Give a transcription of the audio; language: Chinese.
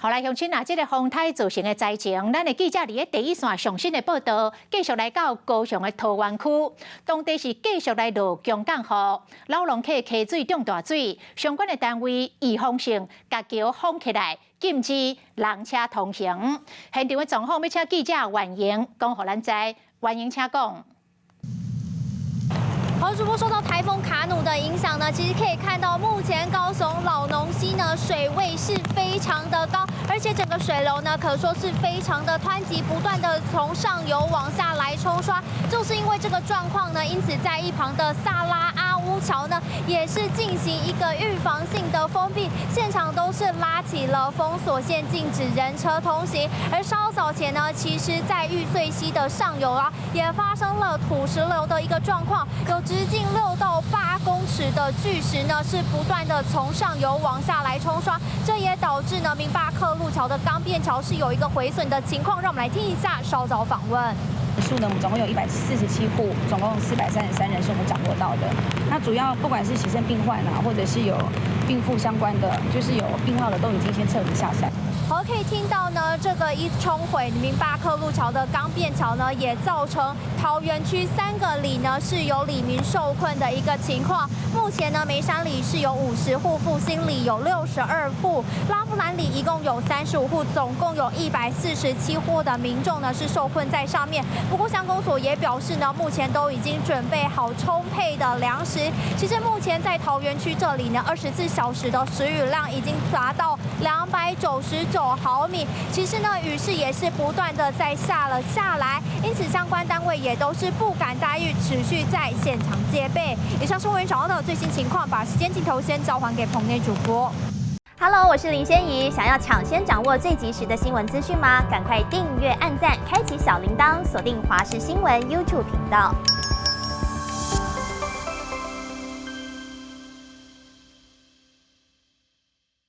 后来乡亲啊，这个风台造成的灾情，咱的记者伫咧第一线上新的报道，继续来到高雄的桃园区，当地是继续来落强降雨，老龙溪溪水涨大水，相关的单位预防性甲桥封起来，禁止人车通行。现场的状况，要请记者婉莹讲，互咱知。婉莹，请讲。 好，主播受到台风卡努的影响呢，其实可以看到目前高雄老农溪呢水位是非常的高，而且整个水流呢可说是非常的湍急，不断的从上游往下来冲刷。就是因为这个状况呢，因此在一旁的萨拉阿乌桥呢也是进行一个预防性的封闭，现场都是拉起了封锁线，禁止人车通行。而稍早前呢，其实在玉穗溪的上游啊，也发生了土石流的一个状况，有直径6到8公尺的巨石呢，是不断的从上游往下来冲刷，这也导致呢明巴克路桥的钢便桥是有一个毁损的情况。让我们来听一下稍早访问。数呢，我们总共有147户，总共433人是我们掌握到的。那主要不管是洗肾病患啊，或者是有病妇相关的，就是有病号的，都已经先撤离下山。 好，可以听到呢，这个一冲毁明巴克路桥的钢便桥呢，也造成桃园区3个里呢是有里民受困的一个情况。目前呢，梅山里是有50户，复兴里有62户，拉布兰里一共有35户，总共有147户的民众呢是受困在上面。不过乡公所也表示呢，目前都已经准备好充沛的粮食。其实目前在桃园区这里呢，24小时的时雨量已经达到299毫米，其实呢，雨势也是不断的在下来，因此相关单位也都是不敢大意，持续在现场戒备。以上是我们掌握到的最新情况，把时间镜头先交还给棚内主播。Hello， 我是林仙怡，想要抢先掌握最及时的新闻资讯吗？赶快订阅、按赞、开启小铃铛，锁定华视新闻 YouTube 频道。